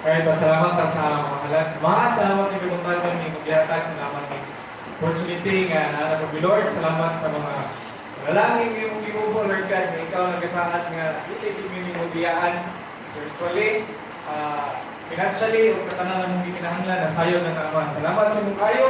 Kahit pasalamat ka sa mga halat. Mahal, salamat ni Pimuntan kami mag-ihatag. Salamat ni opportunity nga na ng Lord. Salamat sa mga lalangin yung ginubo, Lord God, na ikaw nagasaad nga hindi yung biyaan spiritually, financially, o sa tanan na mong gikinahanglan na sayo na kanaman. Salamat sa mong kayo,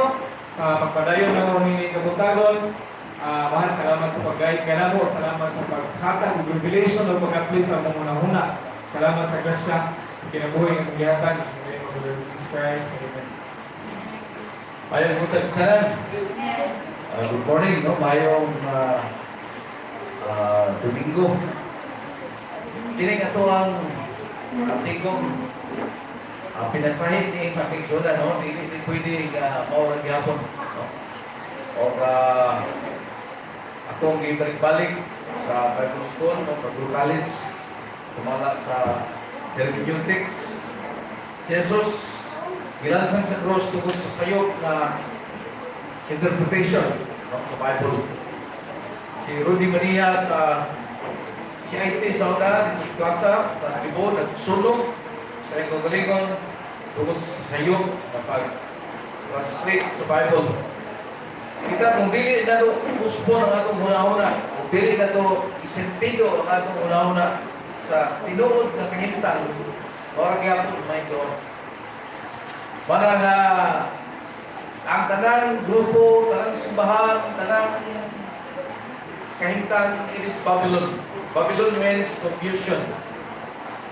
sa pagpadayon ng mga hindi kabutagon. Mahal, salamat sa pag-guide ka na mo. Salamat sa paghatag, revelation o pag-apply sa mga unang-una. Salamat sa grasya, sa kinabuhay ng paghihatan. In the name of the Lord Jesus Christ. Amen. Mayong butag sa good morning, no? Mayong Domingo. Kining ato ang atingong pinasahin ni Pakiksona, no? Hindi pwede mawag yapon, no? O akong ibalik-balik sa Bible School, no? Bible College, tumala sa hermeneutics. Si Jesus gilansang sa cross tungkol sa sayop na interpretation, no, sa Bible. Si Rudy Maria sa CIT sa una, dito sa klasa, sa Cebu, nagsulong sa ikagalingon tungkol sa sayop na pag-translate sa Bible. Kita kung dili na ito uspo ng atong una-una, kung dili na ito isentido ang atong una-una sa tinuod na kahintang, orang yapon, may ito. Mga ang tanang grupo, tanang simbahan, tanang kahintang it is Babylon. Babylon means confusion.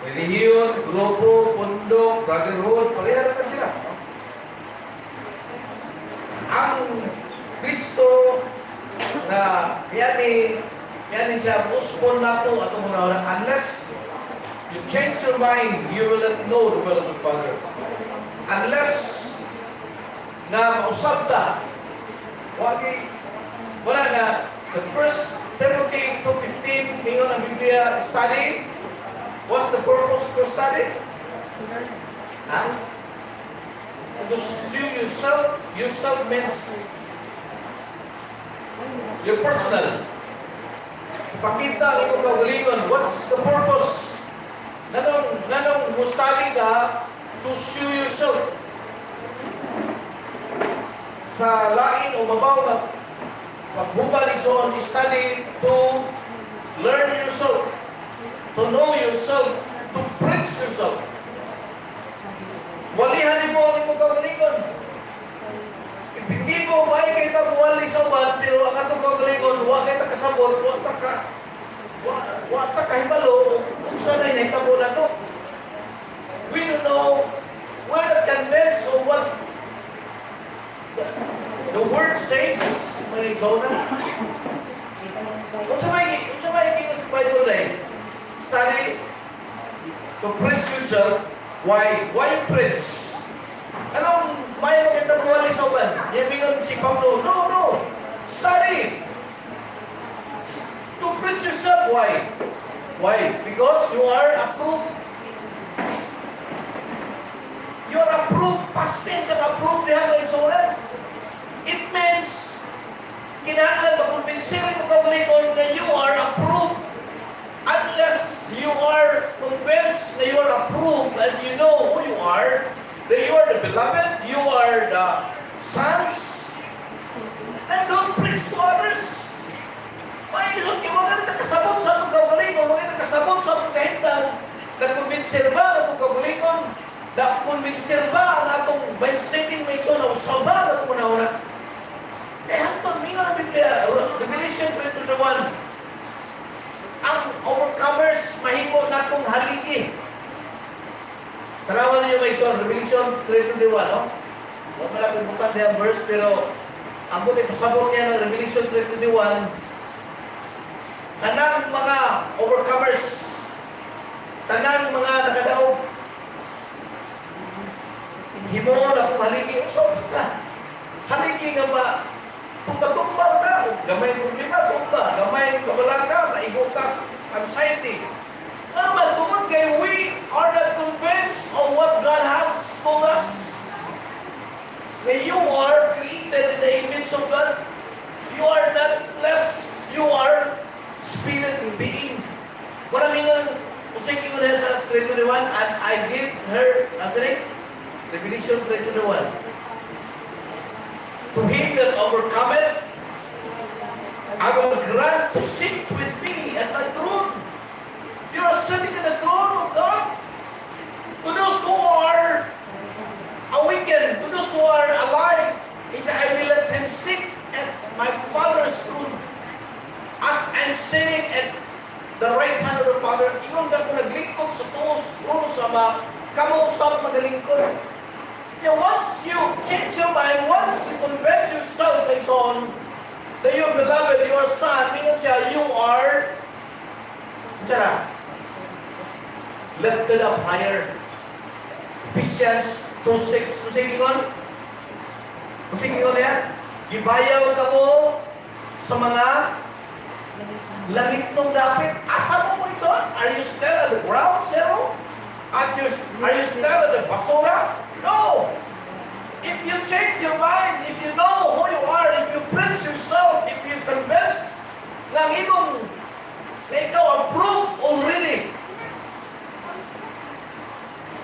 Relihiyon, grupo, pundok, brotherhood, pareha na sila. Ang Kristo na yani siya uspon nato atong una unless you change your mind, you will not know the will of the Father. Unless na mausap ta, wala na, the first Timothy 2:15, mingon ang Biblia study. What's the purpose for study? To see yourself. Yourself means your personal. Ipakita ang iyong kagalingon. What's the purpose? Nanong mo study ka to show yourself. Sa lain o mabaw na pagbubalik so on study to learn yourself, to know yourself, to preach yourself. Walihan mo ang iyong kagalingon. Hindi mo may kay tabuwali sa uban, pero ang atong kagalingon, huwag kay takasabot, huwag takahibalo, kung sanay na itabo na ito. We don't know where it can mess or what the word says, mga igsoon na. Kung sa may sa Bible na study to preach yourself, why you preach? Anong may magandang buwali sa uban? Yan mingon si Pablo, no, study to preach yourself. Why? Because you are approved. You are approved, past tense ang approved niya mga igsoon. It means, kinahanglan makumbinsirin mo kagalingon na you are approved. Unless you are convinced that you are approved and you know who you are, that you are the beloved, you are the sons, and don't preach to others. Mayroon ka mga nakasabot sa atong kagalingon, mga nakasabot sa atong kahintang, nakumbinser ba ang atong kagalingon, nakumbinser ba ang atong mindsetting may ito na usaba na atong una-una. Eh, hantong minga ang Biblia, Revelation 3:1, ang overcomers, mahimo na itong haligi. Tarawan niyo may ito, Revelation 3:1, no? Huwag malapit bukang niya ang verse, pero ang buti pasabot niya ng Revelation 3:1, tanang mga overcomers, tanang mga nakadaog, himo na itong haligi. So, haligi nga ba, tumba-tumba ka, gamay problema, tumba, gamay kabalang ka, maigo ka, anxiety. Naman, tungkol kay we are not convinced of what God has told us. That you are created in the image of God. You are not flesh, you are spirit being. Maraming kung sa ko na sa 3:21, and I give her, Revelation 3:21. To him that overcometh, I will grant to sit with me at my throne. You are sitting at the throne of God. To those who are awakened, to those who are alive, it's I will let them sit at my Father's throne. As I'm sitting at the right hand of the Father, ingon ka kung naglingkod sa trono sa Ama, kamo usap magalingkod. Once you change your mind, once you convince yourself and so on, that you are beloved, you are son, ingon siya, you are, lifted up higher. Ephesians 2:6. Kusing ingon yan. Gibayaw ka mo sa mga langit nung dapit. Asa mo ito? Are you still at the ground zero? Are you still at the basura? No! If you change your mind, if you know who you are, if you preach yourself, if you convince na imong na ikaw approved already,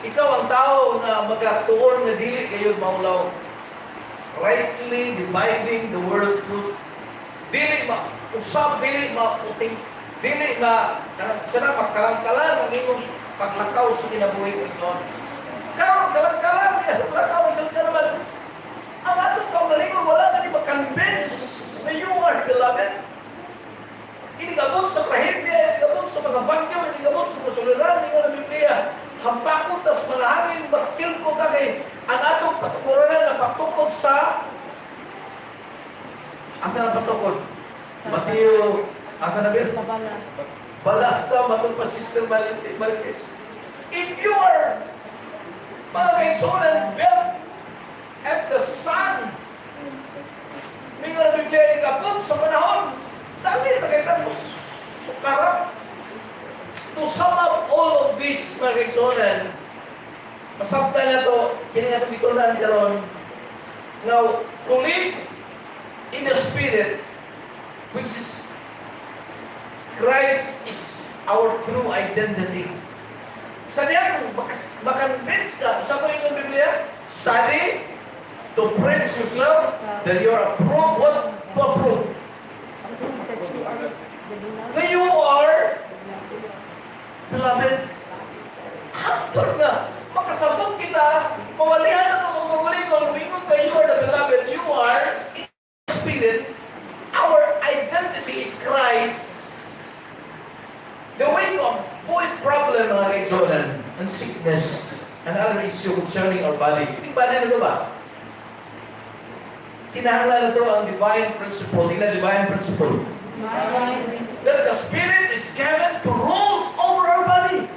ikaw ang tao na magkatuon na dili kayo maulaw. Rightly dividing the word of truth. Dili usab, dili uting, dili sana magkalang-kalang ang imong paglakaw sa kinabuhi ko ito. Karon kalang-kalang lakaw sa kanaman. Ang atong kaugalingon wala na ni mag-convince na you are beloved. Inigabot sa trahedya, inigabot sa mga bagyo, inigabot sa kasuliran, inigabot sa Biblia. Hampakot na sa mga hangin, bakil ko kami. Ang atong patukuran na patukod sa asa na patukod? Mateo, asa na bil? Balas ka, matong pa Sister Marites. If you are mga kaigsunan built at the sun, may nga na Biblia igabot sa panahon, dali na kayo sukarap. To sum up all of this, mga kaigsunan, masabta na to, kiningatong itunan karon. Now, to live in the Spirit, which is Christ is our true identity. Sa diyan, makonvince ka, sa ito yung Biblia, study to preach yourself that you are approved. What to approve? Na you are beloved. Hantod na, makasabot kita, mawalihan na ito kung maguling ko, lumingon ka, you are the beloved, you are in the Spirit. Our identity is Christ. The way of avoid problem, mga kaibigan, and sickness, and other issue concerning our body. Hindi ba na ito ba? Kinahanglan na ito ang divine principle. Tingnan divine principle. That the Spirit is given to rule over our body.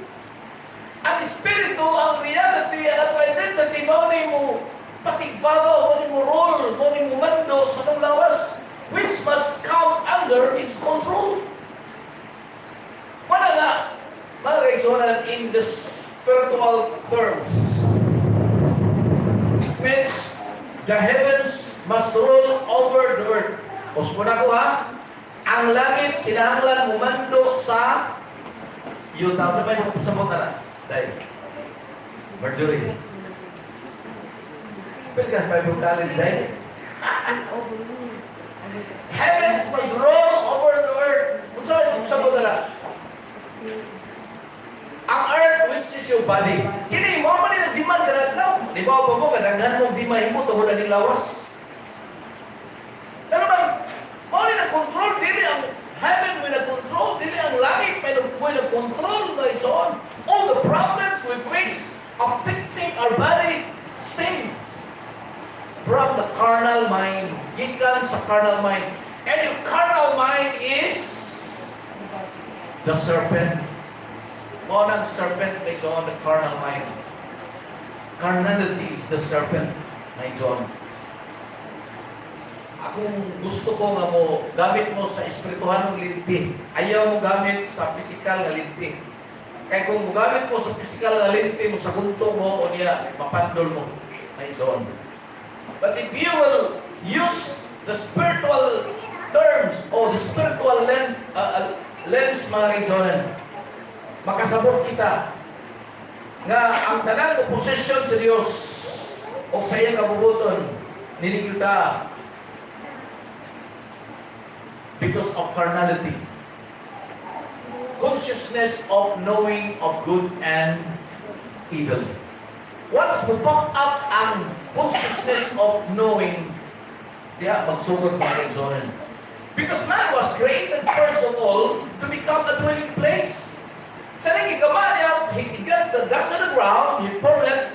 Ang Espiritu, ang reality, ang identity, maunay mo patigbabaw, maunay mo rule, maunay mo mando sa itong lawas, which must come under its control. Wala nga, mga kaibigan, in the spiritual terms. This means the heavens must rule over the earth. Os mo na ko ha, ang langit kinahanglan mumando sa iyo. Tawag sa bayan sa mga na. Dahil, Marjorie. Pagkas Bible College dahil. Heavens must rule over the earth. Kung sa mga na. Ang earth, which is your body. Kini, mo pa rin nag-demand ka na daw. Di ba pa mo, kadanghan mong dimay mo, tawag na nilawas. Ano ba? Mo rin nag-control, dili ang heaven may nag-control, dili ang langit may nag-control, by its own. All the problems we face affecting our body stem from the carnal mind. Gikan sa carnal mind. And your carnal mind is the serpent. Mo ng serpent may on the carnal mind. Carnality is the serpent may on. Akong gusto ko nga mo gamit mo sa espirituhanong linti. Ayaw mo gamit sa physical na linti. Kaya kung mo gamit mo sa physical na linti mo sa gunto mo o niya mapandol mo may on. But if you will use the spiritual terms o the spiritual lens mga kaibigan, makasabot kita nga ang tanan o posesyon sa Dios o sa iyang kabubuton niligta because of carnality. Consciousness of knowing of good and evil. Once mo pop up ang consciousness of knowing, diya, magsugod mga kaizonan. Because man was created first of all to become a dwelling place. Sa naging gama niya, he got the dust on the ground, he formed it.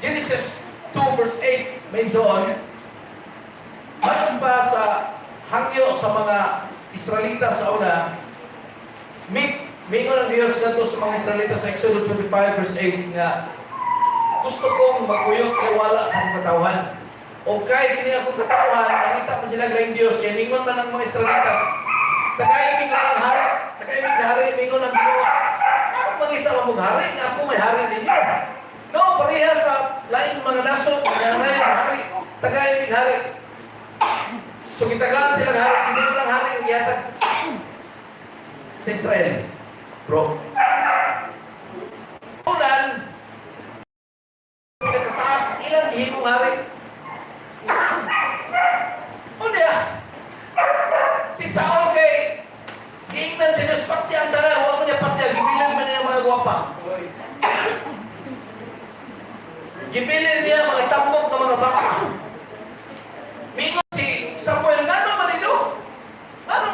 Genesis 2 verse 8, mention, mayroon pa sa hangyo sa mga Israelita sa una, mingon ang Diyos ganito sa mga Israelita sa Exodus 25 verse 8 nga, gusto kong magkuyot liwala sa akong katawan. O kahit hindi akong katawan, nakita mo sila galing Diyos, kaya mingon man ang mga Israelitas, tagaibig na ang hari, tagaibig na hari, mingon ang ginawa. Ako magkita mo mag-hari, nga ako may hari ninyo. No, pareha sa laing mga nasod, nga laing hari, tagaibig hari. So kitagalan silang hari, kasi silang hari ang ihatag sa Israel. Bro. Unan, pinakataas, ilang himong hari. Unya, si Saul kay giingnan siya patya ang tanan, huwag mo niya patya, gibilin man niya mga gwapa. Gibilin niya mga tambok ng mga baka. Mingon si Samuel, ngano man ito? Ngano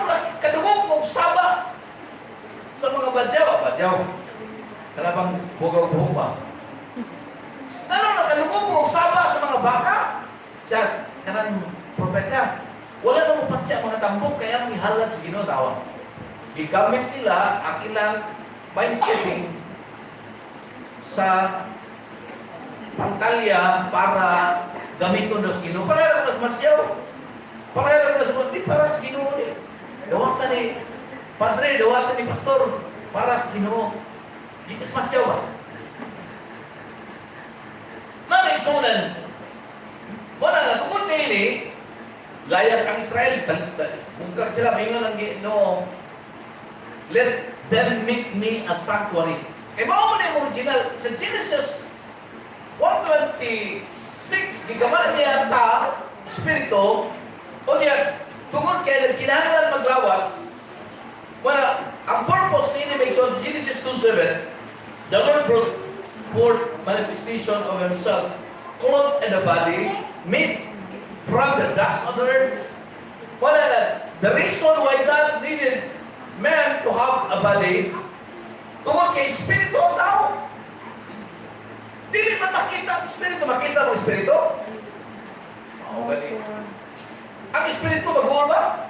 kadugog kong saba sa mga badyaw? Badyaw. Kalabang bugaw-buhok ba? Ngano nakadugog kong saba sa mga baka? Siya, kanang propeta. Wala namang patya mga tambok, kaya ang ihalat sa Ginoo sa awa. Gigamit nila ang ilang mindsetting sa pantalya para gamiton sa Ginoo. Para lang mas masyaw. Para lang mas masyaw. Para sa Ginoo. Dawatan ni Padre, dawatan ni Pastor. Para sa Ginoo. Di kas masyaw ba? Mga igsunan, wala nga, tungkol nili, layas ang Israel, bungkag sila, mingon ang no, let them make me a sanctuary. Eh, mao mo na yung original, sa Genesis 1:26, gigama niya ta, Espiritu, o niya, tungkol kaya kinahanglan maglawas, wala, ang purpose ni mention Genesis 2:7, the Lord brought forth manifestation of Himself, clothed in the body, made from the dust of the earth. Wala na. The reason why God needed man to have a body, tungkol kay Espiritu ang tao. Dili ba makita ang Espiritu? Makita ang Espiritu? Oo, gani. Ang Espiritu mag-uol ba?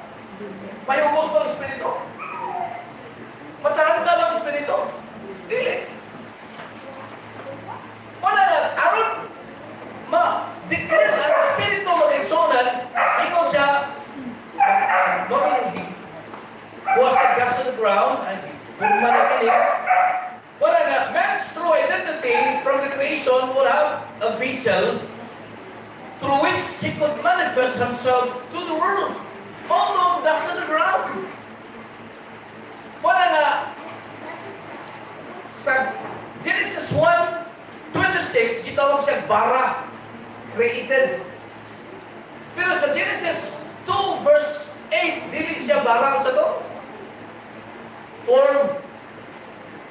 May ubos ba ang Espiritu? Mataranta ba ang Espiritu? Dili. Wala na. Aron ma-declare ang Espiritu mag-exonan, ingon siya, was the gas on the ground, and kung manakalit, wala nga, man's true identity from the creation would have a vessel through which he could manifest himself to the world. Although dust on the ground. Wala nga, sa Genesis 1:26, gitawag siya bara, created. Pero sa Genesis 2 verse 8, dili siya bara sa to. Form.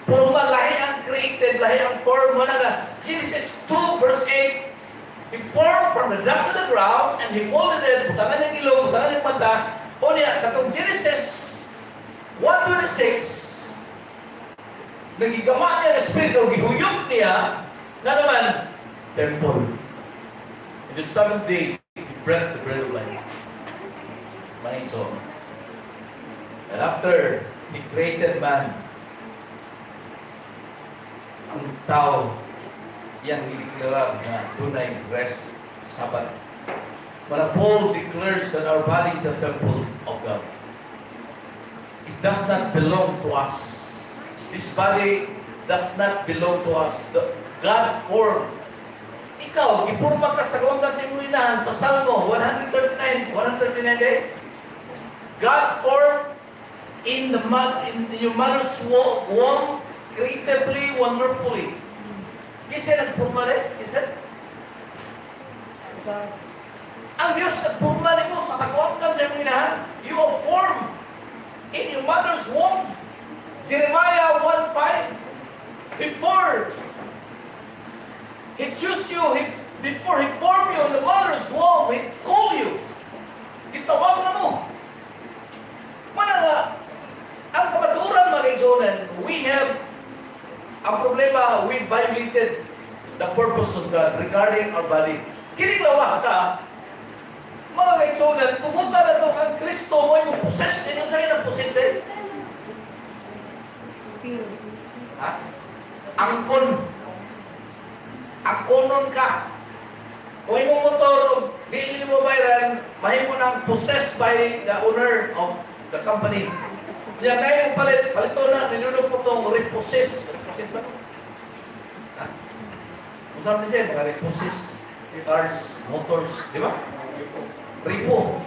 Forma, lahi ang created, lahi ang form. Wala nga. Genesis 2 verse 8, He formed from the dust of the ground and He molded it, butangan ng ilong, butangan ng mata. O niya, katong Genesis 1:26, nagigama niya ang Espiritu, gihuyog niya, na naman, temple. In the seventh day, He breathed the bread of life. So, and after He created man, ang tao, yan dineklara na tunay rest, Sabbath. But Paul declares that our body is the temple of God. It does not belong to us. This body does not belong to us. God formed. Ikaw, ipurma ka sa kaundan sa imong inahan sa Salmo 139 day. God formed in your mother's womb, creatively, wonderfully. Kasi nagpurma rin, sister. Ang Diyos nagpurma rin mo sa taguan ka sa iyong inahan. You are formed in your mother's womb. Jeremiah 1:5. Before He chose you, before He formed you in the mother's womb, He called you. Itawag na mo. Mana nga, ang kamaturan mga kaibigan, we have ang problema, we violated the purpose of God regarding our body. Kining lawas sa mga kaibigan, pumunta na ito ang Kristo mo yung possess din. Yung sa'yo ng possess din? Ha? Angkonon ka. Kung imong motor, di mo bayaran, mahimo nang possessed by the owner of the company. Kaya na yung palito na, ninunod po itong repossess. Repossess ba? Ha? Kung saan siya, mga repossess, cars, motors, di ba? Repo.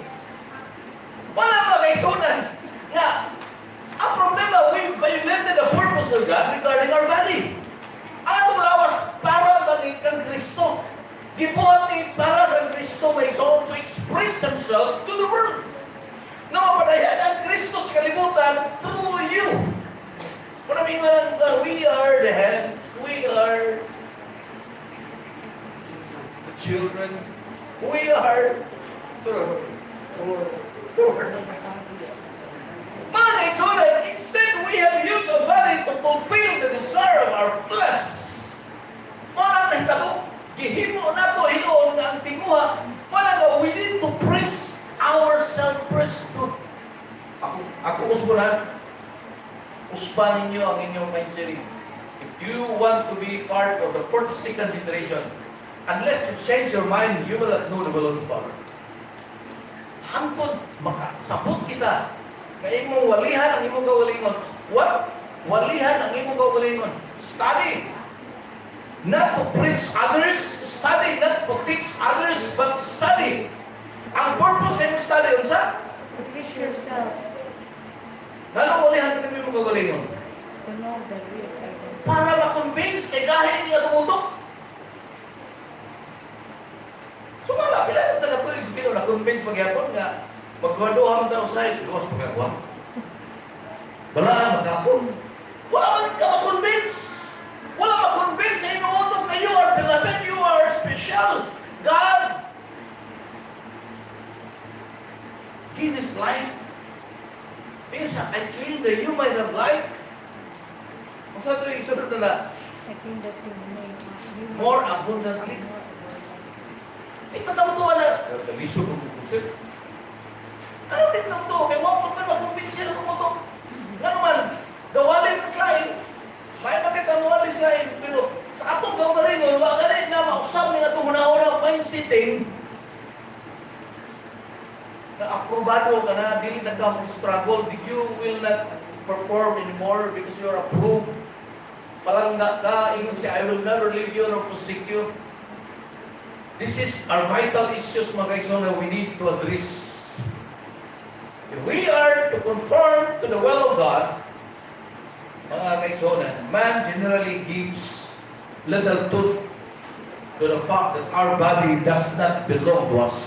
Wala mga kaisunan. Nga, ang problema, we violated the purpose of God regarding our body. Atong lawas para maging kang Kristo. Gibuhat ni para kang Kristo may soul to express Himself to the world. Na mapadayan ang Kristo sa kalibutan through you. Kung namin we are the hands, we are the children, we are mga kaisunan, instead we have used our body to fulfill the desire of our flesh. Mga nahitabo, gihimo na to, hinuon nga ang tinguha, wala nga, we need to praise ourselves first. Ako usbunan, usbanin niyo ang inyong mindset. If you want to be part of the 42nd generation, unless you change your mind, you will not know the will of the Father. Hangtod, makasabot kita. Kaya imong walihan ang imong gawalingon. What? Walihan ang imong gawalingon. Study. Not to preach others. Study. Not to teach others, but study. Ang purpose ng study, unsa? To teach yourself. Ganong walihan ang imong gawalingon? To know the real identity. Para ma-convince, kay gahin niya tumutok. Sumala, pila yung taga-tulig sa Pino, na-convince magyapon nga, magwaduha ang tao sa'yo, sigos magagawa. Wala, magkapon. Wala man ka ma-convince. Wala ma-convince sa inyong utok na you are beloved, you are special. God give His life. Because I came that you might have life. Kung sa ito yung isunod na I think that you may more abundantly. Ipatamutuan na, lisod mo kukusip. Ano din lang ito? Kaya mo pa makumbinsin ako mo ito. Nga naman, gawalin na slide. May makita mo na slide. Pero sa atong gawalin mo, wala ka rin na mausap niya itong hunahunang mind-sitting na aprobado ka na, dili na ka struggle, you will not perform anymore because you are approved. Palangga ka, ingon siya, I will never leave you nor forsake you. This is our vital issues, mga kaibigan, that we need to address. If we are to conform to the will of God, mga kaibigan, man generally gives little thought to the fact that our body does not belong to us.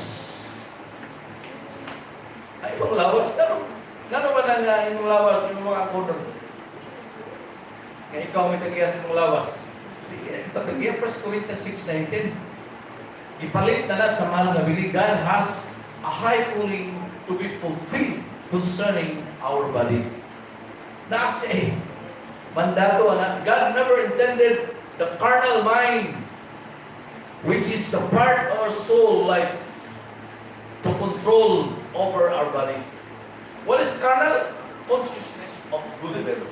Ay, itong lawas, ano man ang imong lawas, imong mga kunod? Kaya ikaw may tagiya sa imong lawas. Sige, tagiya 1 Corinthians 6:19. Ipalit na sa mahal na bili. God has a high calling to be fulfilled concerning our body. Nasa mandato na God never intended the carnal mind, which is the part of our soul life, to control over our body. What is carnal? Consciousness of good and evil.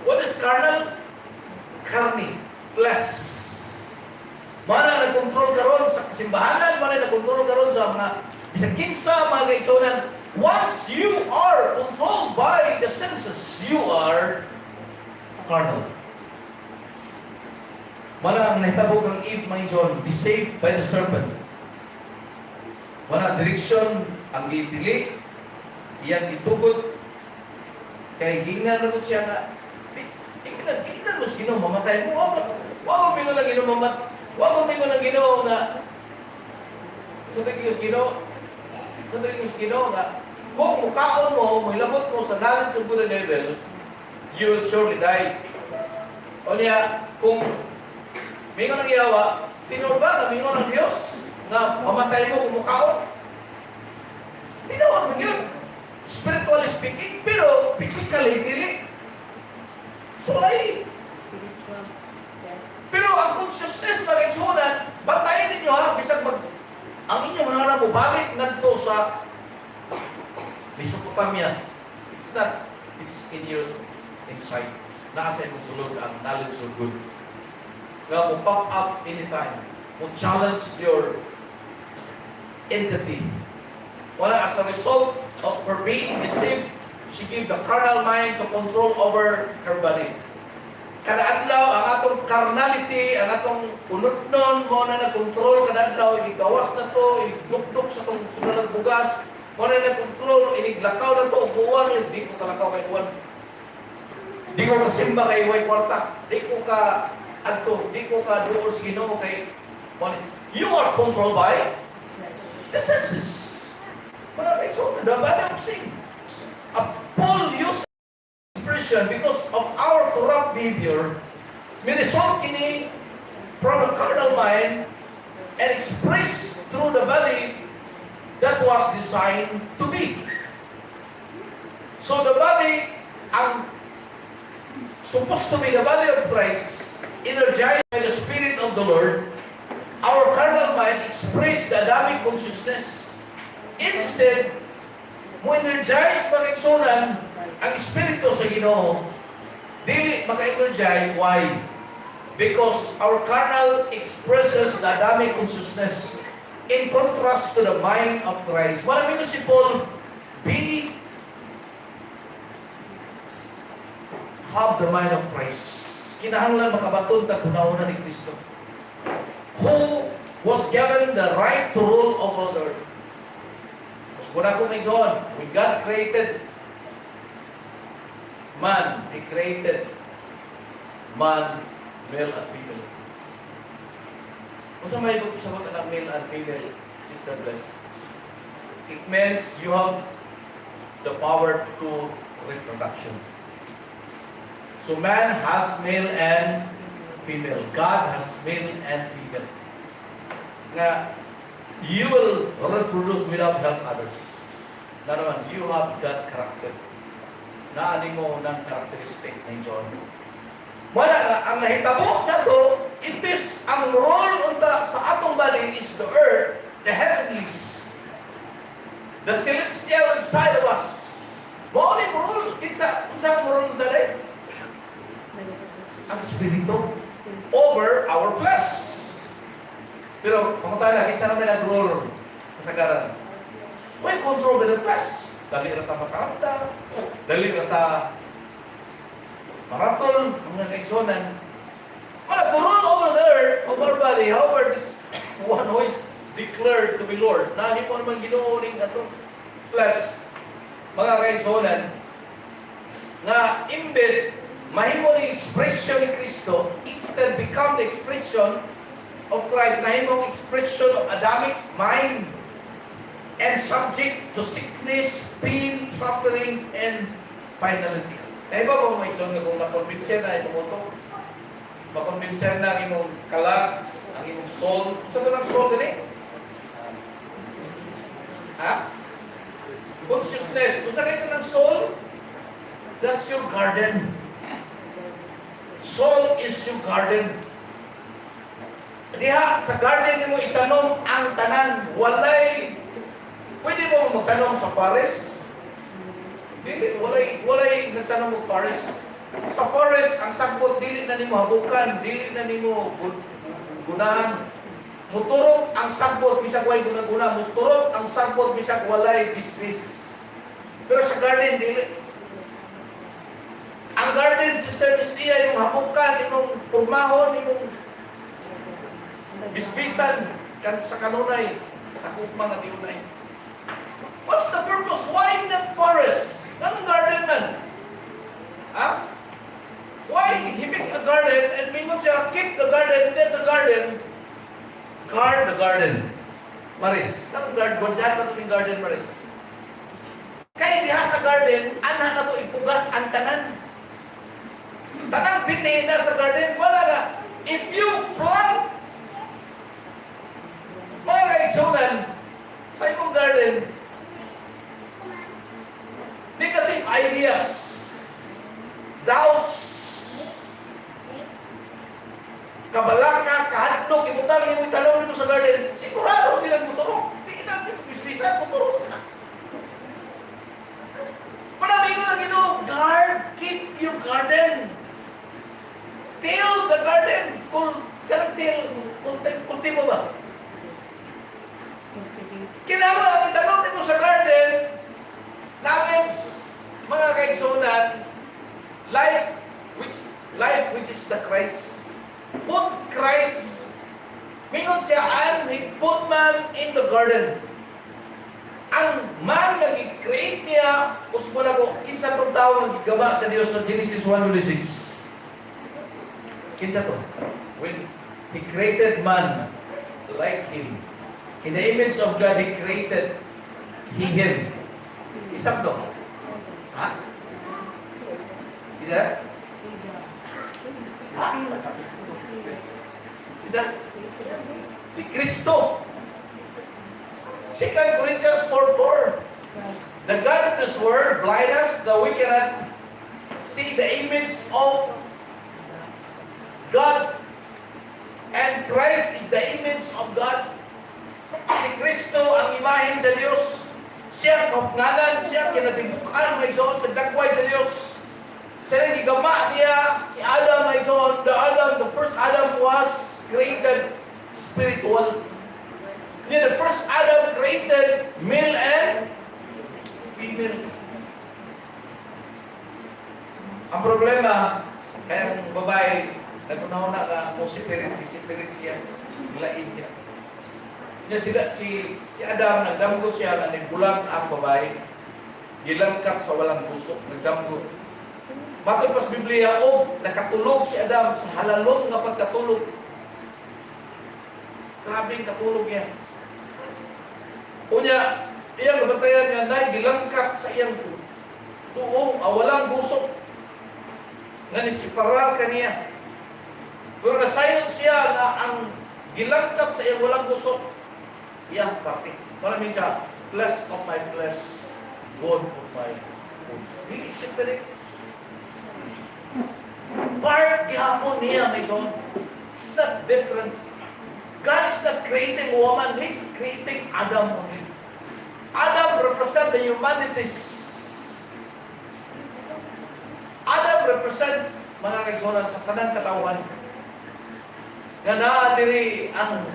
What is carnal? Carne, flesh. Mana nag-control karon sa simbahanan, mana nag-control karon sa mga bisag kinsa mga kaigsoonan. Once you are controlled by the senses, you are carnal. Mana ang nahitabog ang Eve, mga John, deceived by the serpent. Mana direksyon ang gipili, iyang itugot, kay gingan naman siya na, ko sa Ginoo mamatay mo. Wag mo mingon ng Ginoo wag mo mingon ng Ginoo nga sa Ginoo nga kung mukaon mo, ilabot mo sa knowledge of good and evil, you will surely die. O niya, kung mingon ng Yawa, tinurba na mingon ng Diyos na mamatay mo kung mukaon. Tinawag mo yun. Spiritually speaking, pero physically, dili. Sulay. Spiritual. Yeah. Pero ang consciousness mag-igsunan, bantayan ninyo ha, bisag ang inyong mga mo, balik na ito sa Mesopotamia. It's in your inside. Nasa mong sulod ang knowledge of good. Nga mo pop up anytime. Mo challenge your entity. Wala, as a result of her being deceived, she gave the carnal mind to control over her body. Kada adlaw ang atong carnality, ang atong unod-non mo na nag-control kada adlaw, igawas na to, idukduk sa tong sudalag bugas, mo na nag-control, iniglakaw na to, buwan, di ko kalakaw kay buwan. Di ko kasimba kay way kwarta, di ko ka adto, di ko ka doon sa Ginoo kay you are controlled by the senses. Mga kaiso, the body of sin. A Paul used expression because of our corrupt behavior, may result kini from the carnal mind and expressed through the body that was designed to be. So the body, ang supposed to be the body of Christ, energized by the Spirit of the Lord, our carnal mind expressed the Adamic consciousness. Instead, mo energize mag-igsunan ang Espiritu sa Ginoo, dili maka-energize. Why? Because our carnal expresses the Adamic consciousness in contrast to the mind of Christ. Maraming ko si Paul, have the mind of Christ. Kinahanglan makabaton ta kunahuna ni Kristo, who was given the right to rule over the earth. Kuna kong igsoon, when God created man, He created man, male and female. Kung sa may sabot ng male and female, Sister Bless, it means you have the power to reproduction. So man has male and female. God has male and female. Nga, you will reproduce without help others. Na naman, you have that character. Naani mo ng characteristic ng John. Wala nga, ang nahitabo na to, imbis ang role unta sa atong body is the earth, the heavenlies, the celestial inside of us. Mo ni role, unsa ang role dali? Ang Espiritu over our flesh. Pero, pamunta na, kinsa naman nag-role kasagaran. May control by the flesh. Dali rata makaranta, dali rata maratol, mga kaigsonan. Wala, to rule over the earth, over our body, however, this one who is declared to be Lord, nahin po naman Ginoo ning atong flesh, mga kaigsonan, nga imbes mahimo ni expression ni Kristo, instead become the expression of Christ, nahimong expression of Adamic mind and subject to sickness, pain, suffering, and finality. Nahiba kung may isong kung makonvincer na itong ito, makonvincer na ang imong kalag, ang imong soul. Saan ito ng soul gani? Ha? Consciousness. Kung saan ito ng soul, that's your garden. Soul is your garden. Diha, sa garden mo itanong ang tanan. Pwede mo magtanong sa forest? Dili, walay nagtanong mo forest. Sa forest, ang sagbot, dili na nimo habukan, dili na nimo gunahan. Muturok ang sagbot, bisag walay guna-guna. Muturok ang sagbot, bisag walay bisbis. Pero sa garden, dili. Ang garden, Sister Mistia, yung habukan, yung pumahon, yung bisbisan, sa kanunay, sa kukma nga diunay. What's the purpose? Why not forest? Anong garden man? Ha? Why he make a garden and mingon siya, keep the garden, tend the garden, guard the garden. Maris, ang guardian na ito yung garden, Maris. Kaya diha sa garden, anak na ito ipugas ang tanan. Tanang binida sa garden, wala na. If you plant mga kaigsunan sa imong garden, negative ideas, doubts, kabalaka, kahadlok, ibutang yung talong nito sa garden, sigurado hindi nagmuturok. Hindi na, bisbisan, muturok na. Marami ko na ginoon, guard, keep your garden. Till the garden. Kung kultibo ba? Kailangan ang tanong nito sa garden, namin, mga kaigsunan, life which is the Christ. Put Christ. Mingon siya, and he put man in the garden. Ang man nag-create niya, usmula ko, kinsa itong tao ang gaba sa Diyos sa Genesis 1:26. Kinsa to? When he created man like him. In the image of God, he created him. Isang to. Ha? Isa? Ha? Isa? Si Kristo. 2 Corinthians 4:4. The God of this world blind us that we cannot see the image of God. And Christ is the image of God. Si Kristo ang imahen sa Diyos. Siya ang kapnganan, siya kinatibukan may soon sa dagway sa Diyos. Siya ang igama niya, si Adam may soon. The first Adam was created spiritual. The first Adam created male and female. Ang problema, kaya ang babae, naguna-una ka, sipirit siya, lain siya. Si Adam, nagdamgo siya, na nagbulag ang babae, gilangkap sa walang puso, nagdamgo. Matod pa sa Biblia, nakatulog si Adam sa halalong nga pagkatulog. Grabe ang katulog niya. Unya, iyang nabatayan nga na gilangkap sa iyang tuong walang busok nga nisiparal kaniya. Pero nasayon siya nga ang gilangkap sa iyang walang busok, iyang parte. Maraming siya, flesh of my flesh, bone of my bones. Hindi siya pwede. Part gihapon niya, my God. It's not different. God is not creating woman, He's creating Adam only. Adam represent the humanities. Adam represent mga kaigsunan sa tanang katawan. Nga naadiri ang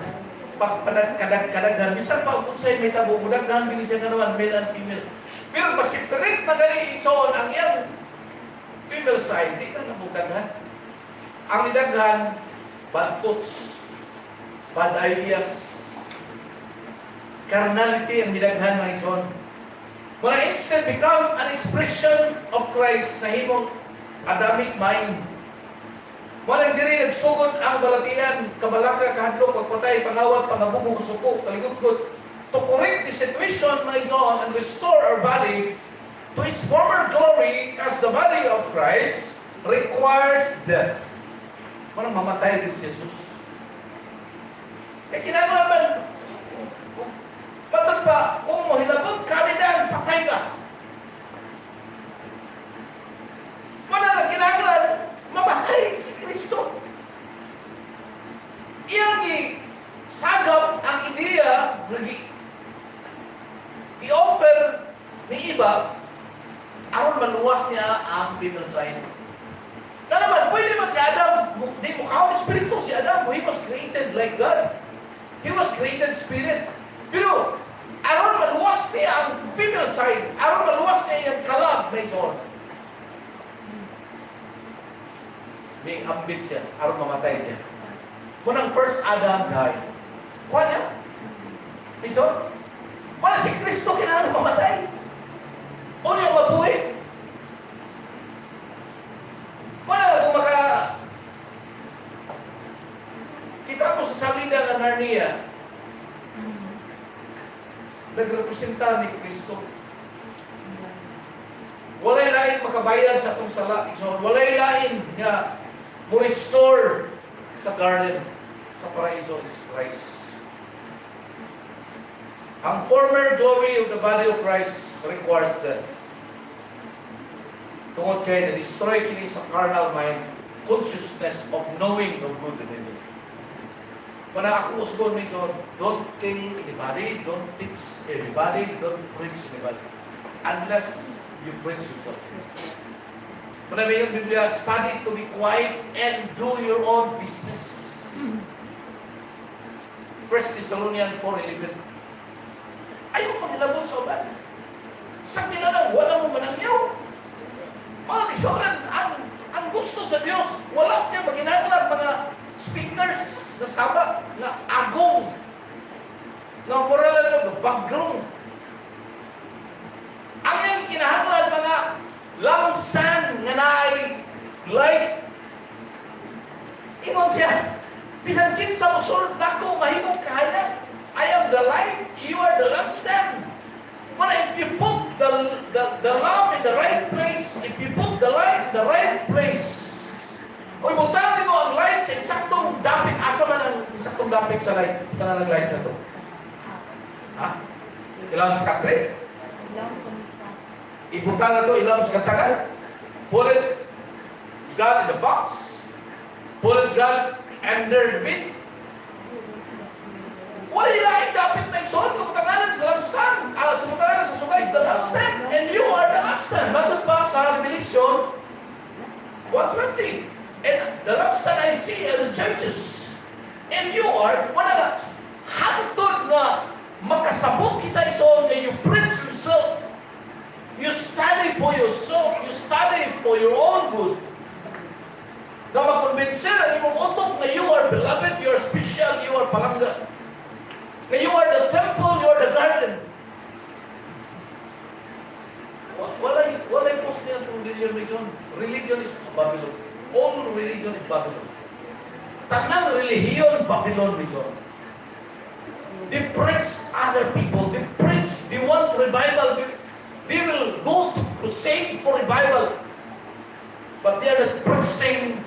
pagpadagkadaghan. Bisan pa kung sa'yo may tabo, budaghan bilis siya ganawan, male and female. Pero masipirit na gani igsoon ang iyang female side, di ka nabudaghan. Ang nidaghan, bad thoughts, bad ideas, carnality ang nidaghan mga igsoon. Muna instead become an expression of Christ na himong Adamic mind. Muna diri nagsugod ang balatian, kabalaka, kahadlok, pagpatay, pangawat, pangabubog, suko, kaligudgod, to correct the situation mga igsoon and restore our body to its former glory as the body of Christ requires death. Muna mamatay din si Jesus. Kaya kinahanglan patag pa, kung mo hilabot, kalidan, patay ka. Wala na kinahanglan, mamatay si Kristo. Iyang sagap ang ideya, i-offer ni iba, aron maluwas niya ang female side. Na naman, pwede naman si Adam, di mo kaon espiritu si Adam, he was created like God. He was created spirit. Pero, aron maluwas niya ang female side, aron maluwas niya yung kalag, may son. May ambit siya, aron mamatay siya. Kung ang first Adam died, kuha niya. May son? Wala si Kristo kailangan mamatay. O niya mabuhay. Wala kung sa Narnia, nagrepresenta ni Kristo. Walay lain makabayad sa atong sala. So, walay lain nga mo restore sa garden, sa paraiso is Christ. Ang former glory of the body of Christ requires death. Tungod kay na-destroy kini sa carnal mind, consciousness of knowing of good and evil. Para ako usgon ni John, don't tell anybody, don't teach anybody, don't preach anybody. Unless you preach yourself. Marami yung Biblia, study to be quiet and do your own business. 1 Thessalonians 4:11. Ayaw maghilabot sa uban. Sa kinanang, wala mo manangyaw. Mga kisoran, ang gusto sa Diyos, wala siya maginaglag mga speakers na saba, na agong, na moralan ng background. Ang yung kinahanglan mga lampstand nga naay light. Ingon siya, bisan kinsa usul nako mahimong kahayag. I am the light, you are the lampstand. But if you put the lamp in the right place, if you put the light in the right place, o ibutang mo ang light sa eksaktong dapit, asa man ang eksaktong dapit sa light, sa ng light na to? Ha? Kailangan sa kakre? Ibutang na to, ilang sa katagan? Put it, God in the box. Put it, God under the bed. Wala ilahin dapat na ikson kung tanganan sa lampstand. Sumutanganan sa sugay sa lampstand. And you are the lampstand. Matod pa sa Revelation 1:20. And the lampstand I see in the churches. And you are, wala na, hantod na makasabot kita ison na you preach yourself. You study for yourself. You study for your own good. Na makonbensir ang imong utok na you are beloved, you are special, you are palangga. Na you are the temple, you are the garden. Wala yung post niya itong religion. Religion is Babylon. All religion is Babylon. Tanang religion, Babylon, religion. They preach other people. They want revival. They will go to crusade for revival. But they are not preaching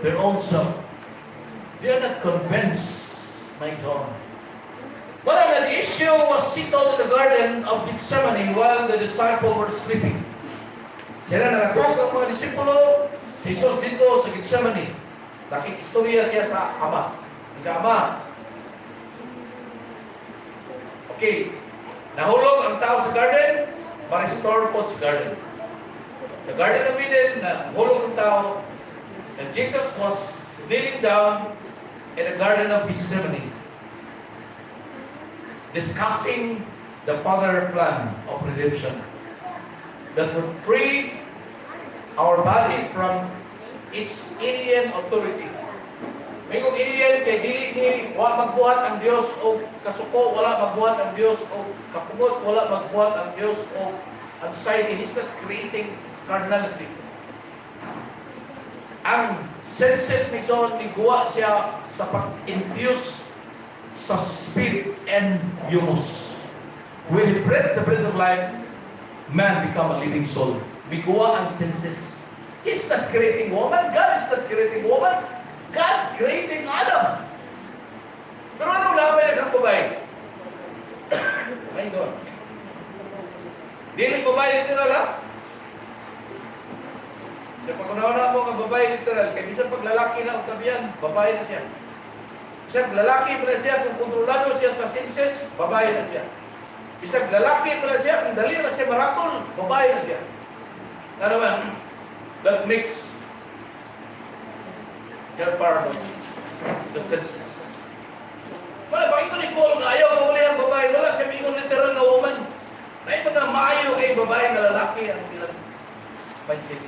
their own self. They are not convinced, my God. But the issue was settled in the garden of Gethsemane while the disciples were sleeping. Sila nakatok ang mga disipulo, si Jesus dito sa Gethsemane. Nakikistorya siya sa Ama. Ama. Okay. Nahulog ang tao sa garden, ma-restore po sa garden. Sa Garden of Eden, nahulog ang tao, and Jesus was kneeling down in the Garden of Gethsemane, discussing the Father plan of redemption that would free our body from its alien authority. Mingong alien kay dili ni wala magbuhat ang Dios o kasuko, wala magbuhat ang Dios o kapungot, wala magbuhat ang Dios o anxiety. He's not creating carnality. Ang senses ni John, niguwa siya sa pag-infuse sa spirit and humus. When he breathed the breath of life, man become a living soul. Biguwa ang senses. He's not creating woman. God is not creating woman. God creating Adam. Pero anong labay ng babae? My God. Dili babae literal, ha? Sa pag-unawa mo ang babae literal, kaya minsan pag lalaki na ang tabihan, babae na siya. Bisag lalaki pala siya, kung kontrolado siya sa senses, babae na siya. Bisag lalaki pala siya, kung dali na siya maratol, babae na siya. Na naman, that makes your part of the senses. Wala ba ito ni Paul na ayaw pa uli ang babae, wala siya mingon literal na woman. Na ito nga maayo kay babae na lalaki ang bilang mindset.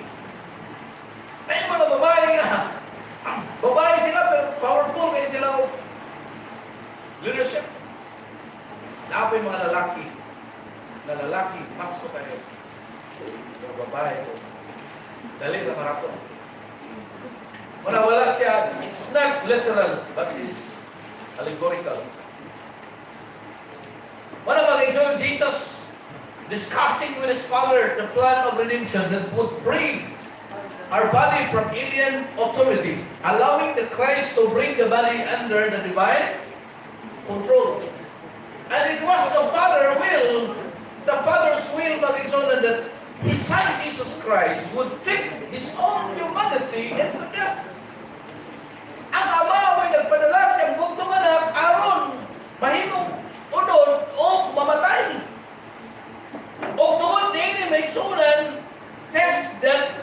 Na yung mga babae nga, babae sila pero powerful kaya sila leadership. Na ako yung mga lalaki, mas ko tayo. Yung babae, dali na maraton. Wala siya, it's not literal, but it is allegorical. One of the Jesus discussing with his Father the plan of redemption that would free our body from alien authority, allowing the Christ to bring the body under the divine control. And it was the Father's will, that His Son Jesus Christ would take His own humanity into death. Ang Ama may nagpadala siyang bugtong anak aron mahimong unod o mamatay. O tungod niini may sunan, test death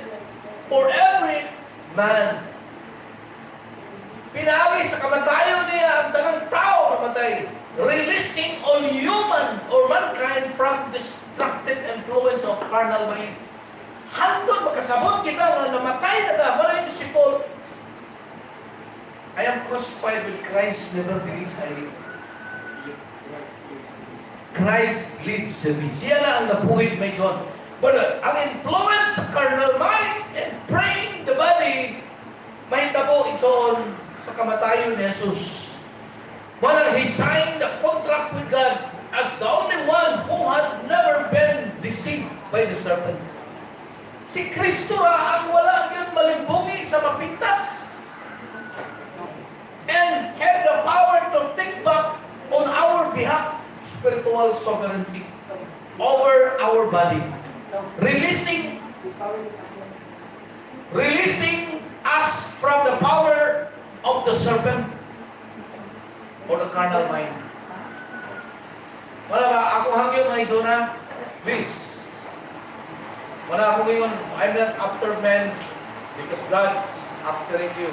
for every man. Pinawi sa kamatayon niya ang tangang tao namatay, releasing all human or mankind from destructive influence of carnal mind. Hangtod makasabot kita na namatay na ta, wala yung si Paul. I am crucified with Christ, nevertheless I live. Christ lives in me. Siya na ang nabuhay may John. But ang influence sa carnal mind and praying the body, mahitabo itoon sa kamatayon ni Jesus. When He signed the contract with God as the only one who had never been deceived by the serpent. Si Kristo ra ang wala yun malimbungi sa mapintas. And had the power to take back on our behalf spiritual sovereignty over our body, releasing us from the power of the serpent or the carnal mind. Wala ba ako hangyo mga isona? Please. Wala ako ngayon, I'm not after men because God is after you.